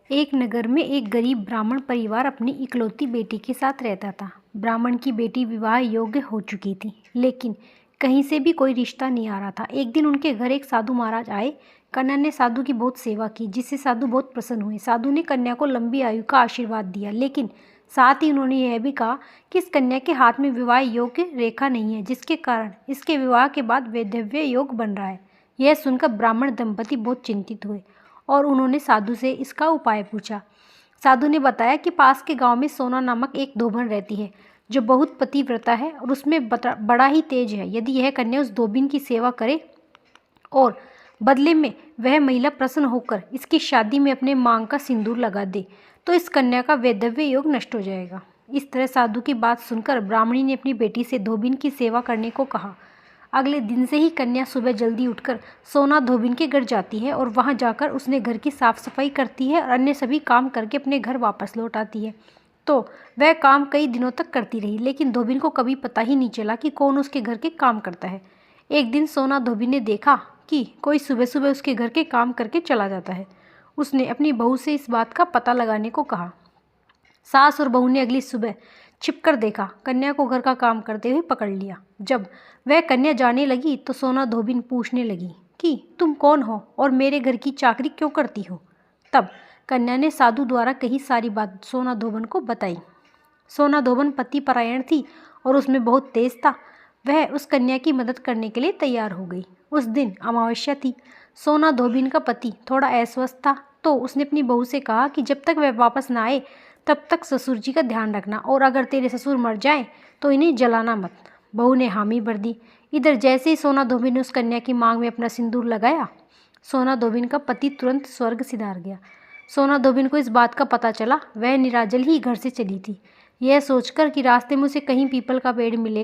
एक नगर में एक गरीब ब्राह्मण परिवार अपनी इकलौती बेटी के साथ रहता था। ब्राह्मण की बेटी विवाह योग्य हो चुकी थी, लेकिन कहीं से भी कोई रिश्ता नहीं आ रहा था। एक दिन उनके घर एक साधु महाराज आए। कन्या ने साधु की बहुत सेवा की, जिससे साधु बहुत प्रसन्न हुए। साधु ने कन्या को लंबी आयु का आशीर्वाद दिया, लेकिन साथ ही उन्होंने यह भी कहा कि इस कन्या के हाथ में विवाह योग्य रेखा नहीं है, जिसके कारण इसके विवाह के बाद वैधव्य योग बन रहा है। यह सुनकर ब्राह्मण दंपति बहुत चिंतित हुए और उन्होंने साधु से इसका उपाय पूछा। साधु ने बताया कि पास के गांव में सोना नामक एक धोबन रहती है, जो बहुत पतिव्रता है और उसमें बड़ा ही तेज है। यदि यह कन्या उस धोबिन की सेवा करे और बदले में वह महिला प्रसन्न होकर इसकी शादी में अपने मांग का सिंदूर लगा दे, तो इस कन्या का वैधव्य योग नष्ट हो जाएगा। इस तरह साधु की बात सुनकर ब्राह्मणी ने अपनी बेटी से धोबिन की सेवा करने को कहा। अगले दिन से ही कन्या सुबह जल्दी उठकर सोना धोबिन के घर जाती है और वहां जाकर उसने घर की साफ सफाई करती है और अन्य सभी काम करके अपने घर वापस लौट आती है। तो वह काम कई दिनों तक करती रही, लेकिन धोबिन को कभी पता ही नहीं चला कि कौन उसके घर के काम करता है। एक दिन सोना धोबिन ने देखा कि कोई सुबह सुबह उसके घर के काम करके चला जाता है। उसने अपनी बहू से इस बात का पता लगाने को कहा। सास और बहू ने अगली सुबह छिपकर देखा, कन्या को घर का काम करते हुए पकड़ लिया। जब वह कन्या जाने लगी तो सोना धोबिन पूछने लगी कि तुम कौन हो और मेरे घर की चाकरी क्यों करती हो। तब कन्या ने साधु द्वारा कही सारी बात सोना धोबन को बताई। सोना धोबन पति परायण थी और उसमें बहुत तेज था। वह उस कन्या की मदद करने के लिए तैयार हो गई। उस दिन अमावस्या थी। सोना धोबिन का पति थोड़ा अस्वस्थ था, तो उसने अपनी बहू से कहा कि जब तक वह वापस ना आए तब तक ससुर जी का ध्यान रखना, और अगर तेरे ससुर मर जाएं तो इन्हें जलाना मत। बहू ने हामी भर दी। इधर जैसे ही सोना धोबिन ने उस कन्या की मांग में अपना सिंदूर लगाया, सोना धोबिन का पति तुरंत स्वर्ग सिधार गया। सोना धोबिन को इस बात का पता चला। वह निराजल ही घर से चली थी, यह सोचकर कि रास्ते में उसे कहीं पीपल का पेड़ मिले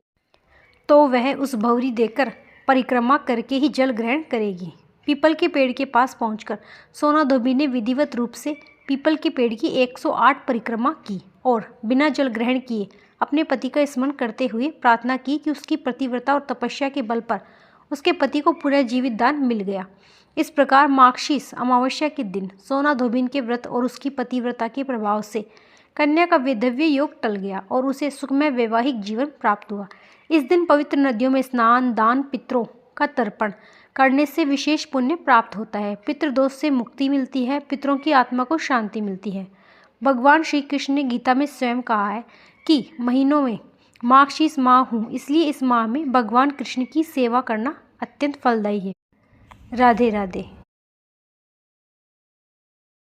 तो वह उस भंवरी देकर परिक्रमा करके ही जल ग्रहण करेगी। पीपल के पेड़ के पास पहुंचकर सोना धोबिन ने विधिवत रूप से पीपल के पेड़ की 108 परिक्रमा की और बिना जल ग्रहण किए अपने पति का स्मरण करते हुए प्रार्थना की कि उसकी पतिव्रता और तपस्या के बल पर उसके पति को पुनर्जीवित दान मिल गया। इस प्रकार माघशीस अमावस्या के दिन सोना धोबिन के व्रत और उसकी पतिव्रता के प्रभाव से कन्या का वैधव्य योग टल गया और उसे सुखमय वैवाहिक जीवन प्राप्त हुआ। इस दिन पवित्र नदियों में स्नान, दान, पितरों का तर्पण करने से विशेष पुण्य प्राप्त होता है। पितृदोष से मुक्ति मिलती है, पितरों की आत्मा को शांति मिलती है। भगवान श्री कृष्ण ने गीता में स्वयं कहा है कि महीनों में माघशीस माह हूँ, इसलिए इस माह में भगवान कृष्ण की सेवा करना अत्यंत फलदायी है। राधे राधे।